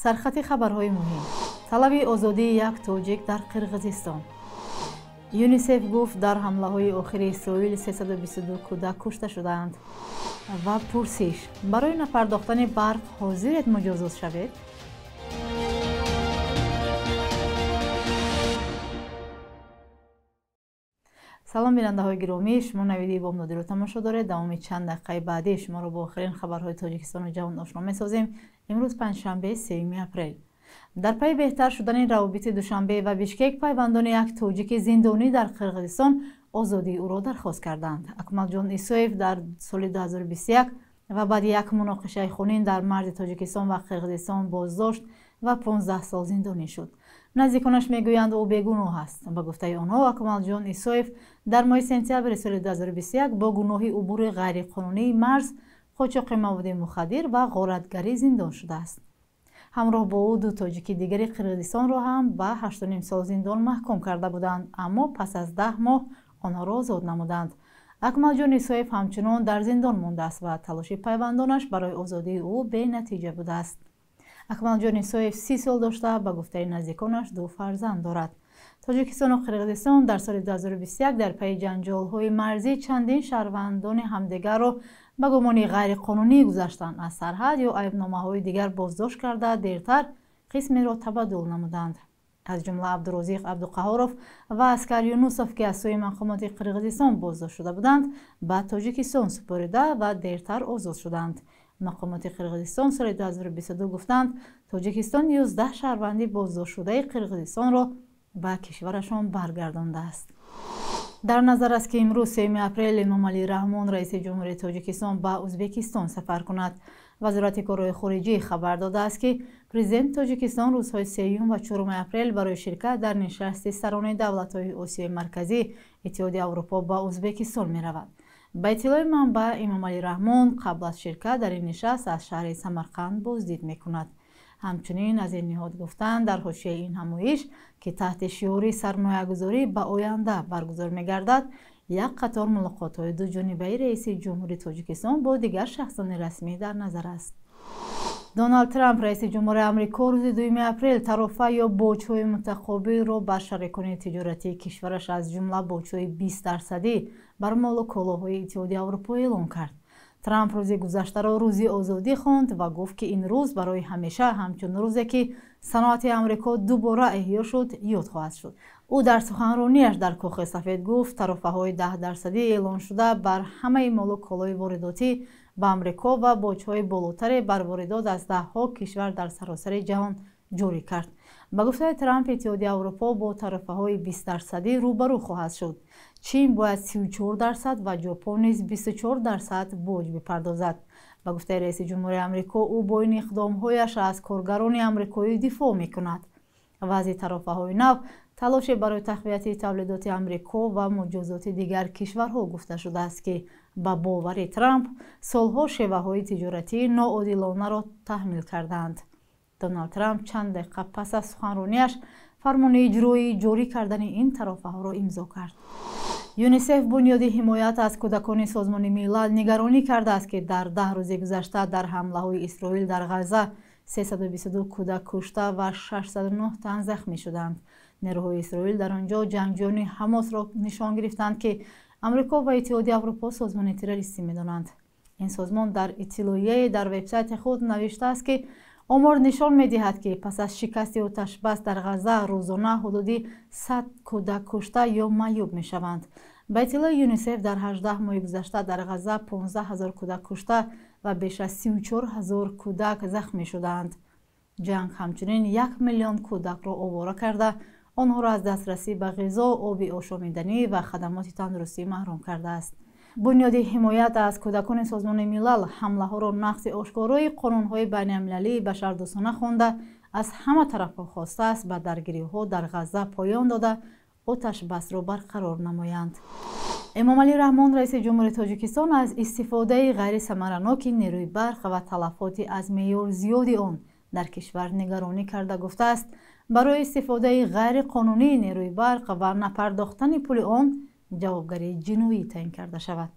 سرخط خبرهای مهم. طلب آزادی یک تاجیک در قرقیزستان. یونیسف گفت در حمله‌های آخر اسرائیل 322 کودک کشته شدند. و پرسش: برای نپرداختن برق حاضرید مجازات شوید؟ سلام بیننده‌های گرامی، شما نویدی بامدادی رو تماشا دارید. دوام چند دقیقه بعدی شما رو با آخرین خبرهای تاجیکستان و جهان آشنا می‌سازیم. امروز پنجشنبه 3 اپریل. در پی بهتر شدن روابط دوشنبه و بیشکک، پیوندان یک تاجیک زندانی در قرقیزستان آزادی او را درخواست کردند. اکمالجان ایسویف در سال 2021 و بعد یک مناقشه خونین در مرز تاجیکستان و قرقیزستان بازداشت و 15 سال زندانی شد. نزدیکانش میگویند او بیگناه است. با گفته آنها، اکمالجان ایسویف در ماه سپتامبر سال 2021 با گناه عبور غیرقانونی مرز، قاچاق مواد مخدر و غارتگری زندان شده است. همراه با او دو تاجیک دیگری قرقیزستان را هم به 8.5 سال زندان محکوم کرده بودند، اما پس از 10 ماه آنها را آزاد نمودند. اکمالجان ایسویف همچنان در زندان مانده است و تلاش پیوندانش برای آزادی او بی نتیجه بوده است. اکمالجان ایسویف 30 سال داشته، به گفته نزدیکانش 2 فرزند دارد. تاجیکستان و قرقیزستان در سال 2021 در پی جنجال‌های مرزی چندین شهروندان همدیگر را به گمان غیرقانونی گذشتن از سرحد یا ایبنامه‌های دیگر بازداشت کرده دیرتر قسمی را تبادل نمودند. از جمله عبدالرزیق عبدالقهارов و اسکر یونوسوف که از سوی مقامات قرقیزستان بازداشت شده بودند به تاجیکستان سپرده و دیرتر آزاد شدند. مقامات قرقیزستان سال 2022 گفتند تاجیکستان 11 شهروندی بازداشت شده قرقیزستان را به کشورشان برگردانده است. در نظر است که امروز 3 اپریل امام علی رحمان رئیس جمهوری تاجیکستان به ازبکستان سفر کند. وزارت کارهای خارجه خبر داده است که پرزیدنت تاجیکستان روزهای 3 و 4 اپریل برای شرکت در نشست سران دولت‌های آسیای مرکزی اتحادیه اروپا به ازبکستان می‌رود. به اطلاع منبع، امام علی رحمان قبل از شرکت در این نشست از شهر سمرقند بازدید می‌کند. همچنین از این نهاد گفتند در حاشیه این همایش که تحت شعار سرمایه‌گذاری به آینده برگزار می‌گردد، یک قطار ملاقات‌های دو جانبه رئیس جمهوری تاجیکستان با دیگر شخصان رسمی در نظر است. دونالد ترامپ رئیس جمهور آمریکا روز 2 اپریل طرفه یا باج‌های متقابل را بر شریکان تجارتی کشورش از جمله باج‌های 20% بر مال و کالاهای اتحادیه اروپا اعلام کرد. ترامپ روز گذشته را روزی آزادی خواند و گفت که این روز برای همیشه همچون روزی که صنعت آمریکا دوباره احیا شد یاد خواهد شد. او در سخنرانیش در کاخ سفید گفت طرفه‌های 10% اعلان شده بر همه مال و کالای وارداتی به آمریکا و باج‌های بالاتر بر واردات از 10 کشور در سراسر جهان جاری کرد. با گفته ترامپ، اتحادیه اروپا با طرفه‌های 20% روبرو خواهد شد. چین باید 34% و ژاپن نیز 24% باج بپردازد. با گفته رئیس جمهور آمریکا، او با این اقدام‌هایش از کارگران آمریکایی دفاع می‌کند. وضع طرفه‌های نو تلاش برای تقویت تولیدات آمریکا و مجازات دیگر کشورها گفته شده است که با باور ترامپ سالها شیوه‌های تجارتی ناعادلانه را تحمیل کردند. دونالد ترامپ چند دقیقه پس از سخنرانیش فرمان اجرایی جاری کردن این طرفه‌ها را امضا کرد. یونیسف بنیاد حمایت از کودکان سازمان ملل نگرانی کرده است که در 10 روز گذشته در حمله‌های اسرائیل در غزه 322 کودک کشته و 609 تن زخمی شدند. نیروهای اسرائیل در آنجا جنگجویان حماس را نشان گرفتند که آمریکا و اتحادیه اروپا سازمان تروریستی می‌دانند. این سازمان در اطلاعیه در وبسایت خود نوشته است که آمار نشان می‌دهد که پس از شکست آتش بس در غزه روزانه حدودی 100 کودک کشته یا معیوب می‌شوند. به اطلاع یونیسف در 18 ماه گذشته در غزه 15000 کودک کشته و بیش از 34000 کودک زخمی شدند. جنگ همچنین 1 میلیون کودک را آواره کرده، آنها را از دسترسی به غذا، آب آشامیدنی و خدمات تندرستی محروم کرده است. بنیاد حمایت از کودکان سازمان ملل حمله‌ها را نقض آشکارای قانون‌های بین‌المللی بشردوستانه خوانده، از همه طرف‌ها خواسته است به درگیری‌ها در غزه پایان داده آتش بس را برقرار نمایند. امام علی رحمان رئیس جمهوری تاجیکستان از استفاده غیر ثمرناک نیروی برق و تلفات از معیار زیاد آن در کشور نگرانی کرده گفته است برای استفاده غیر قانونی نیروی برق و نپرداختن پول آن جوابگری جنایی تعیین کرده شود.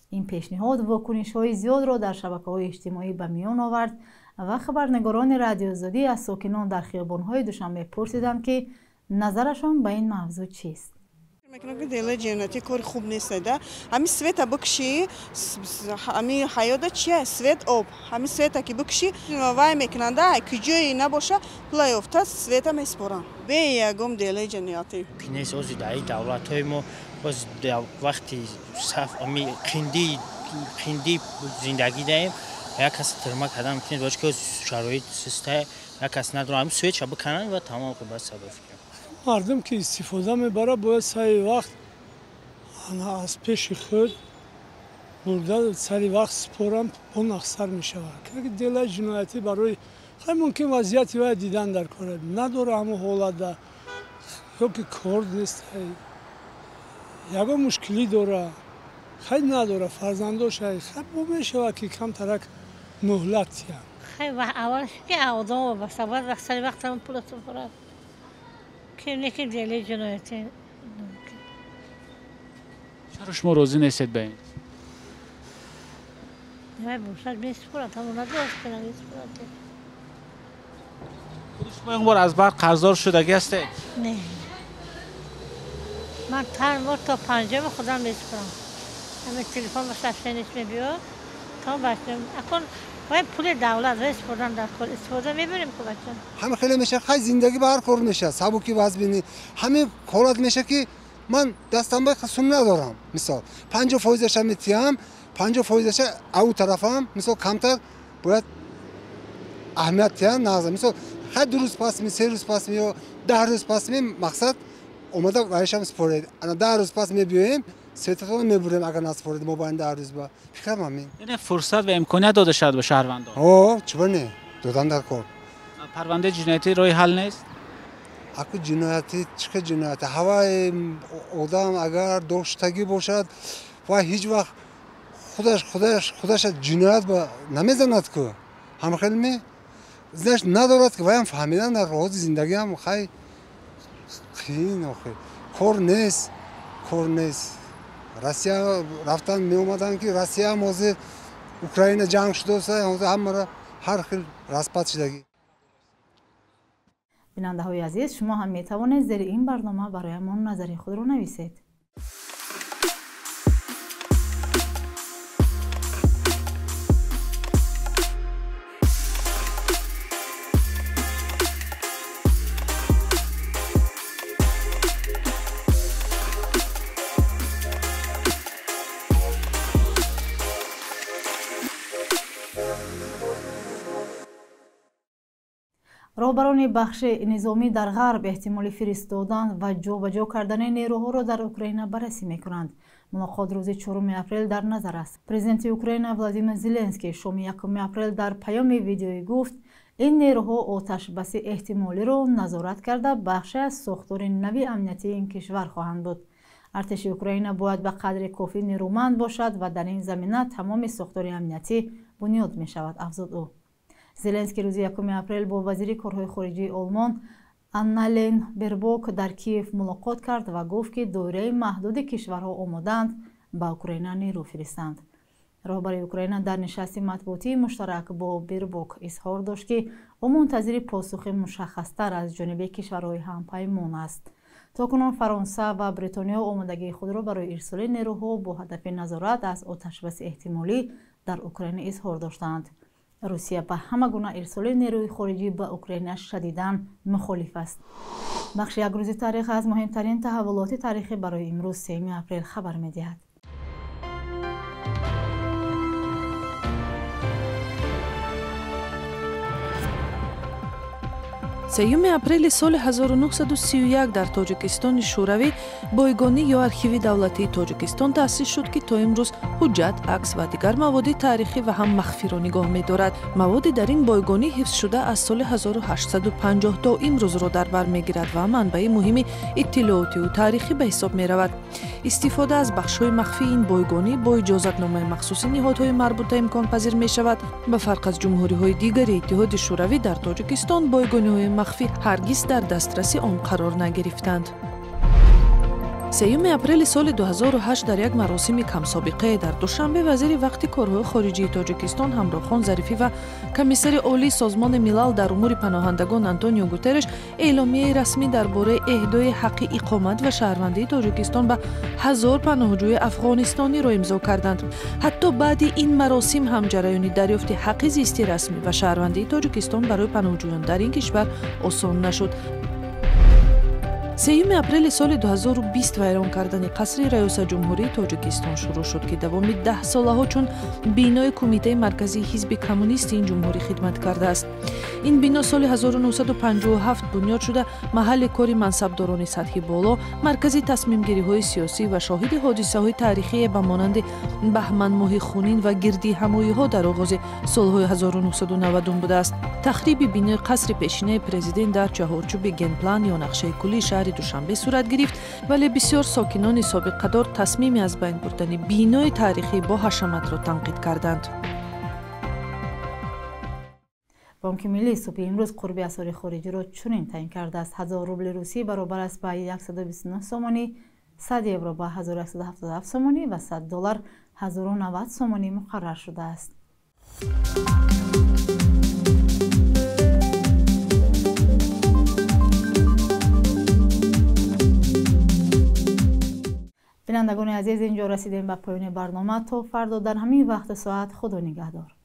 این پیشنهاد واکنش‌های زیاد را در شبکه‌های اجتماعی به میان آورد و خبرنگاران رادیوزادی از ساکنان در خیابان‌های دوشنبه پرسیدند که نظرشان به این موضوع چیست. میکنم دیله جنتی کار خوب نیست ده. همین سویت بکشی، همین حیات چیه؟ سویت آب. همین سویت که بکشی، وای میکنند ده. کجایی نباشه، پلای افته سویت میسپرن. به یکم دیله جنتی. کنیس از دایی دولت‌های ما باز وقتی صف امی خندی زندگی داریم. یک کس ترمک کردن میتونه باشه که شرایط سسته یک کس نداره. همین سویت بکنن و تمام خوب است صرف مردم که استفاده میبره باید سری وقت از پیش خود برده سری وقت سپورم اون اخسر میشود که دیل جنایتی برای خیلی ممکن وضعیتی باید دیدن در کار نداره همه حالت ده یا که کار نیست یکا مشکلی داره خیلی نداره فرزنداش خیلی میشود که کم ترک مهلت خیلی اولش که آدم بسته باید سری وقت هم پول سپورد که نیکی دیلی جنایتی چرا شما راضی نیستید به این؟ نه باشد میسپرد همون نداشت کنم میسپرد خود شما این بار از برق قرضدار شدگی هستید؟ نه من تن بار تا پنجم خودم میسپرم همه تلفن با صفحه نیست میبیاد تا باشم اکن باید پول دولت را استفاده در کار استفاده میبریم که بچه همه خیلی میشه خیلی زندگی بر کار میشه سبکی وضع بینی همه کارات میشه که من دستم به خصوص ندارم مثال 50% میتیم 50% او طرفم مثال کمتر باید اهمیت تیان نازم مثال خیلی 2 روز پس می 3 روز پس می و 10 روز پس می مقصد اومده وایشم سپورید انا 10 روز پس می بیایم سیتاتون میبریم اگر نسپارید ما باید 10 روز با فکرم همین یعنی فرصت و امکانیت داده شد به شهروندان چرا نه دادن در کار پرونده جنایتی روی حل نیست اكو جنایتی چه جنایتی هوای آدم اگر داشتگی باشد و هیچ وقت خودش جنایت با نمیزند که هم خیلی می زنش ندارد که وایم فهمیدن در راه زندگی هم خیلی کار نیست روسیه رفتن می اومدن که روسیه هم از اوکراین جنگ شده است همه هر خیلی رسپت شدگی بیننده های عزیز شما هم می توانید زیر این برنامه برایمان نظر خود را نویسید. راهبران بخش نظامی در غرب احتمال فرستادن و جابجا کردن نیروها را در اوکراین بررسی می‌کنند. ملاقات روز 4 اپریل در نظر است. پرزیدنت اوکراین ولادیمیر زلنسکی شام 1 اپریل در پیام ویدیویی گفت این نیروها آتش بس احتمالی را نظارت کرده بخش از ساختار نوی امنیتی این کشور خواهند بود. ارتش اوکراین باید به قدر کافی نیرومند باشد و در این زمینه تمام ساختار امنیتی بنیاد می‌شود افزود او. زلنسکی روز 1 اپریل با وزیر کارهای خارجه آلمان آنالین بربوک در کیف ملاقات کرد و گفت که دایره محدود کشورها آماده‌اند به اوکراین نیرو فرستند. راهبر اوکراین در نشست مطبوعاتی مشترک با بربوک اظهار داشت که او منتظر پاسخ مشخص‌تر از جانب کشورهای همپیمان است. تاکنون فرانسه و بریتانیا آمادگی خود را برای ارسال نیروها با هدف نظارت از آتش‌بس احتمالی در اوکراین اظهار داشتند. روسیه به همه گونه ارسال نیروی خارجی به اوکراین شدیداً مخالف است. بخش یک روز تاریخ از مهمترین تحولات تاریخی برای امروز 3 اپریل خبر می‌دهد. 3 апрели соли 1931 дар тоҷикистони шӯравӣ бойгонӣ ё архиви давлатии тоҷикистон таъсис шуд ки то имрӯз ҳуҷҷат акс ва дигар маводи таърихӣ ва ҳам махфиро нигоҳ медорад. маводи дар ин бойгонӣ ҳифзшуда аз соли 1850 то имрӯзро дар бар мегирад ва манбаи муҳими иттилоотию таърихӣ ба ҳисоб меравад. истифода аз бахшҳои махфии ин бойгонӣ бо иҷозатномаи махсуси ниҳодҳои марбута имконпазир мешавад. ба фарқ аз ҷумҳуриҳои дигари иттиҳоди шӯравӣ дар тоҷикистон бойгониҳои махфӣ ҳаргиз дар дастраси он қарор нагирифтанд. 3 апрели соли 2008 дар як маросими камсобиқае дар душанбе вазири вақти корҳои хориҷии тоҷикистон ҳамроҳхон зарифӣ ва комиссари олии созмони милал дар умури паноҳандагон Антонио Гутерреш эъломияи расмӣ дар бораи эҳдои ҳаққи иқомат ва шаҳрвандии тоҷикистон ба 1000 паноҳҷӯи афғонистониро имзо карданд. ҳатто баъди ин маросим ҳам ҷараёни дарёфти ҳаққи зисти расмӣ ва шаҳрвандии тоҷикистон барои паноҳҷӯён дар ин кишвар осон нашуд. 3 апрели соли 2020 вайрон кардани қасри раёсатҷумҳурии тоҷикистон шурӯъ шуд, ки давоми 10 солаҳо чун бинои кумитаи марказии ҳизби коммунисти ин ҷумҳурӣ хидмат кардааст. ин бино соли 1957 бунёд шуда маҳалли кори мансабдорони сатҳи боло, маркази тасмимгириҳои сиёсӣ ва шоҳиди ҳодисаҳои таърихие ба монанди баҳманмоҳи хунин ва гирдиҳамоиҳо дар оғози солҳои 1990 будааст. тахриби бинои қасри пешинаи президент дар чаҳорчӯби генплан ё нақшаи куллии шаҳри душанбе сурат гирифт, вале бисёр сокинони собиқадор тасмими аз байн бурдани бинои таърихӣ бо ҳашаматро танқид карданд. бонки миллии субҳи имрӯз қурби асъори хориҷиро чунин таъин кардааст: 1000 рубли русӣ баробар аст ба 129 сомонӣ, 100 евро ба 1177 сомонӣ ва 100 доллар 1090 сомонӣ муқаррар шудааст. бинандагони азиз, инҷо расидем ба поёни барнома. То фардо дар ҳамин вақти соат худо нигаҳдор.